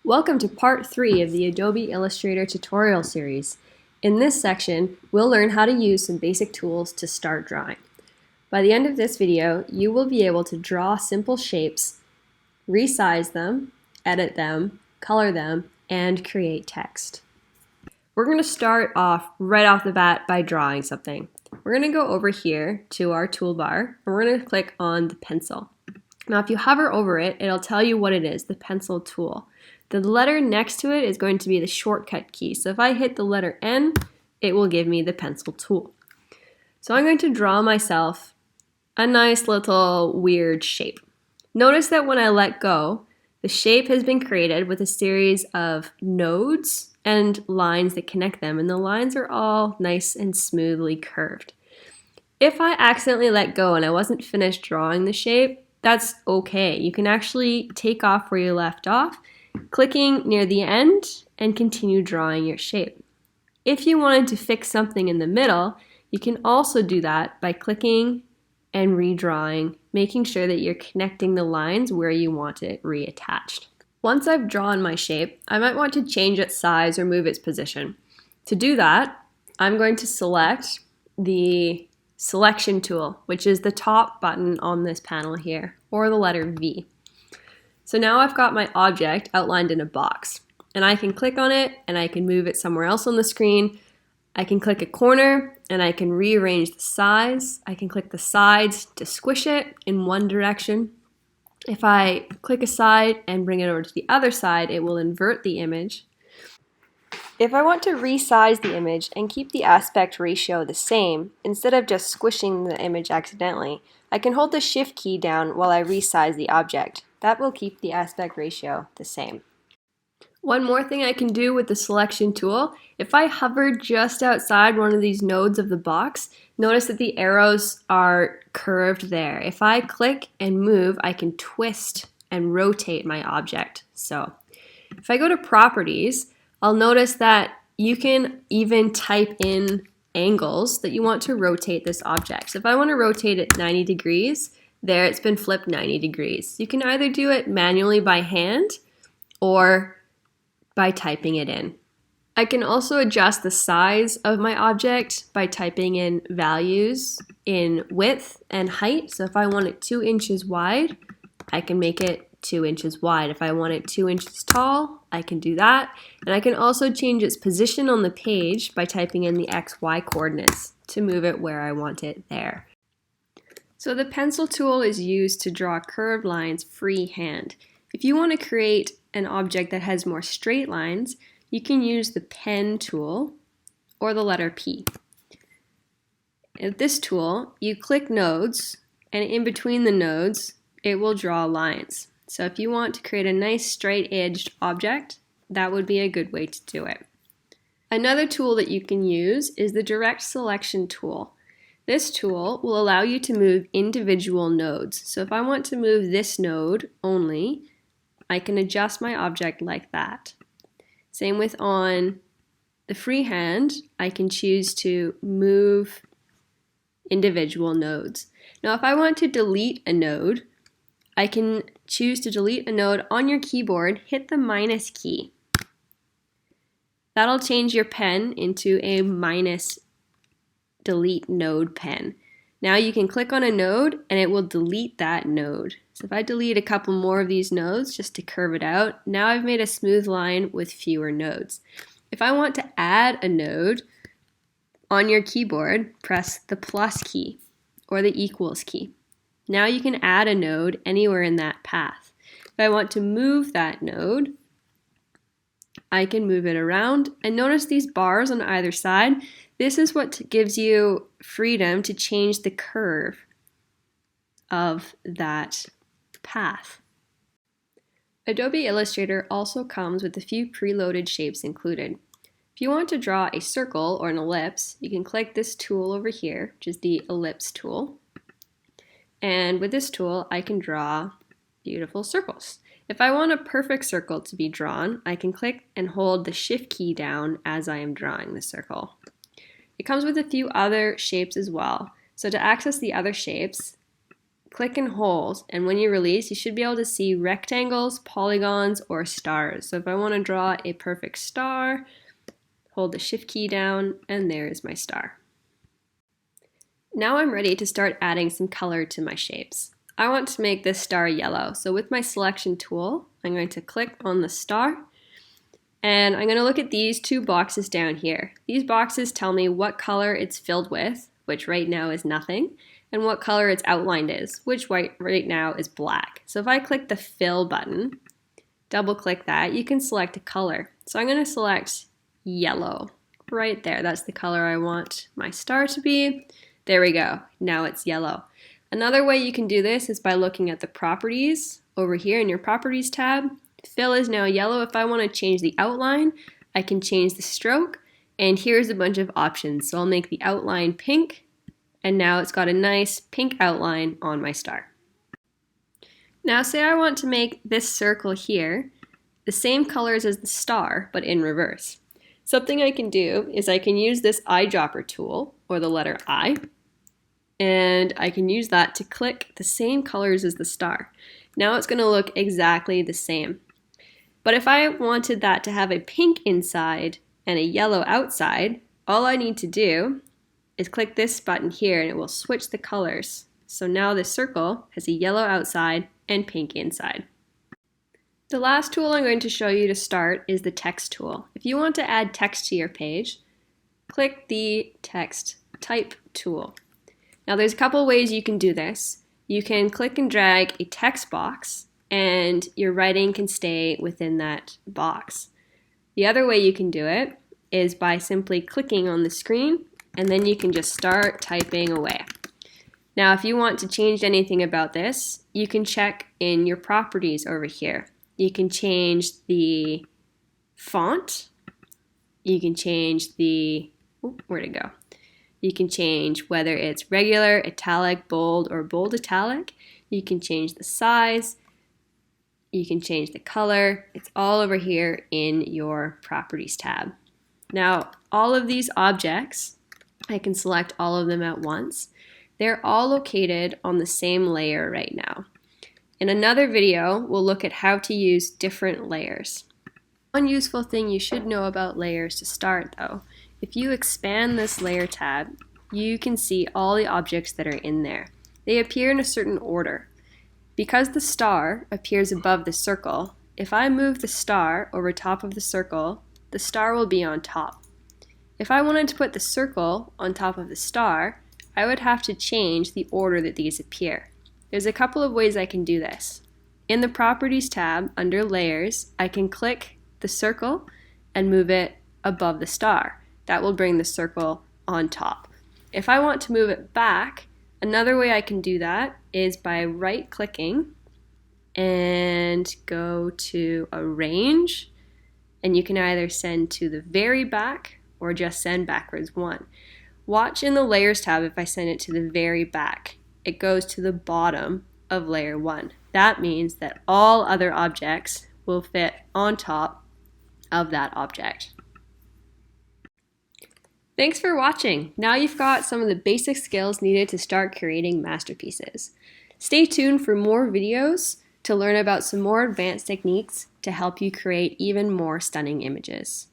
Welcome to part 3 of the Adobe Illustrator tutorial series. In this section, we'll learn how to use some basic tools to start drawing. By the end of this video, you will be able to draw simple shapes, resize them, edit them, color them, and create text. We're going to start off right off the bat by drawing something. We're going to go over here to our toolbar, and we're going to click on the pencil. Now, if you hover over it, it'll tell you what it is, the pencil tool. The letter next to it is going to be the shortcut key. So if I hit the letter N, it will give me the pencil tool. So I'm going to draw myself a nice little weird shape. Notice that when I let go, the shape has been created with a series of nodes and lines that connect them, and the lines are all nice and smoothly curved. If I accidentally let go and I wasn't finished drawing the shape, that's okay. You can actually take off where you left off, clicking near the end, and continue drawing your shape. If you wanted to fix something in the middle, you can also do that by clicking and redrawing, making sure that you're connecting the lines where you want it reattached. Once I've drawn my shape, I might want to change its size or move its position. To do that, I'm going to select the selection tool, which is the top button on this panel here, or the letter V. So now I've got my object outlined in a box, and I can click on it and I can move it somewhere else on the screen. I can click a corner and I can rearrange the size. I can click the sides to squish it in one direction. If I click a side and bring it over to the other side, it will invert the image. If I want to resize the image and keep the aspect ratio the same, instead of just squishing the image accidentally, I can hold the Shift key down while I resize the object. That will keep the aspect ratio the same. One more thing I can do with the selection tool, if I hover just outside one of these nodes of the box, notice that the arrows are curved there. If I click and move, I can twist and rotate my object. So if I go to Properties, I'll notice that you can even type in angles that you want to rotate this object. So if I want to rotate it 90 degrees, there it's been flipped 90 degrees. You can either do it manually by hand or by typing it in. I can also adjust the size of my object by typing in values in width and height. So if I want it 2 inches wide, I can make it 2 inches wide. If I want it 2 inches tall, I can do that. And I can also change its position on the page by typing in the XY coordinates to move it where I want it there. So the pencil tool is used to draw curved lines freehand. If you want to create an object that has more straight lines, you can use the pen tool or the letter P. At this tool, you click nodes, and in between the nodes, it will draw lines. So if you want to create a nice straight-edged object, that would be a good way to do it. Another tool that you can use is the direct selection tool. This tool will allow you to move individual nodes. So if I want to move this node only, I can adjust my object like that. Same with on the freehand, I can choose to move individual nodes. Now if I want to delete a node, I can choose to delete a node on your keyboard, hit the minus key. That'll change your pen into a minus delete node pen. Now you can click on a node and it will delete that node. So if I delete a couple more of these nodes just to curve it out, now I've made a smooth line with fewer nodes. If I want to add a node on your keyboard, press the plus key or the equals key. Now you can add a node anywhere in that path. If I want to move that node, I can move it around, and notice these bars on either side. This is what gives you freedom to change the curve of that path. Adobe Illustrator also comes with a few preloaded shapes included. If you want to draw a circle or an ellipse, you can click this tool over here, which is the ellipse tool. And with this tool, I can draw beautiful circles. If I want a perfect circle to be drawn, I can click and hold the Shift key down as I am drawing the circle. It comes with a few other shapes as well. So to access the other shapes, click and hold, and when you release, you should be able to see rectangles, polygons, or stars. So if I want to draw a perfect star, hold the Shift key down, and there is my star. Now I'm ready to start adding some color to my shapes. I want to make this star yellow, so with my selection tool, I'm going to click on the star, and I'm going to look at these two boxes down here. These boxes tell me what color it's filled with, which right now is nothing, and what color its outlined is, which right now is black. So if I click the fill button, double click that, you can select a color. So I'm going to select yellow right there. That's the color I want my star to be. There we go. Now it's yellow. Another way you can do this is by looking at the properties over here in your properties tab. Fill is now yellow. If I want to change the outline, I can change the stroke, and here's a bunch of options. So I'll make the outline pink, and now it's got a nice pink outline on my star. Now say I want to make this circle here the same colors as the star, but in reverse. Something I can do is I can use this eyedropper tool, or the letter I, and I can use that to click the same colors as the star. Now it's going to look exactly the same. But if I wanted that to have a pink inside and a yellow outside, all I need to do is click this button here and it will switch the colors. So now this circle has a yellow outside and pink inside. The last tool I'm going to show you to start is the text tool. If you want to add text to your page, click the text type tool. Now there's a couple ways you can do this. You can click and drag a text box and your writing can stay within that box. The other way you can do it is by simply clicking on the screen, and then you can just start typing away. Now if you want to change anything about this, you can check in your properties over here. You can change the font, you can change the, where'd it go? You can change whether it's regular, italic, bold, or bold italic. You can change the size. You can change the color. It's all over here in your Properties tab. Now, all of these objects, I can select all of them at once. They're all located on the same layer right now. In another video, we'll look at how to use different layers. One useful thing you should know about layers to start, though, if you expand this layer tab, you can see all the objects that are in there. They appear in a certain order. Because the star appears above the circle, if I move the star over top of the circle, the star will be on top. If I wanted to put the circle on top of the star, I would have to change the order that these appear. There's a couple of ways I can do this. In the Properties tab, under Layers, I can click the circle and move it above the star. That will bring the circle on top. If I want to move it back, another way I can do that is by right-clicking and go to Arrange, and you can either send to the very back or just send backwards one. Watch in the Layers tab if I send it to the very back. It goes to the bottom of layer 1. That means that all other objects will fit on top of that object. Thanks for watching. Now you've got some of the basic skills needed to start creating masterpieces. Stay tuned for more videos to learn about some more advanced techniques to help you create even more stunning images.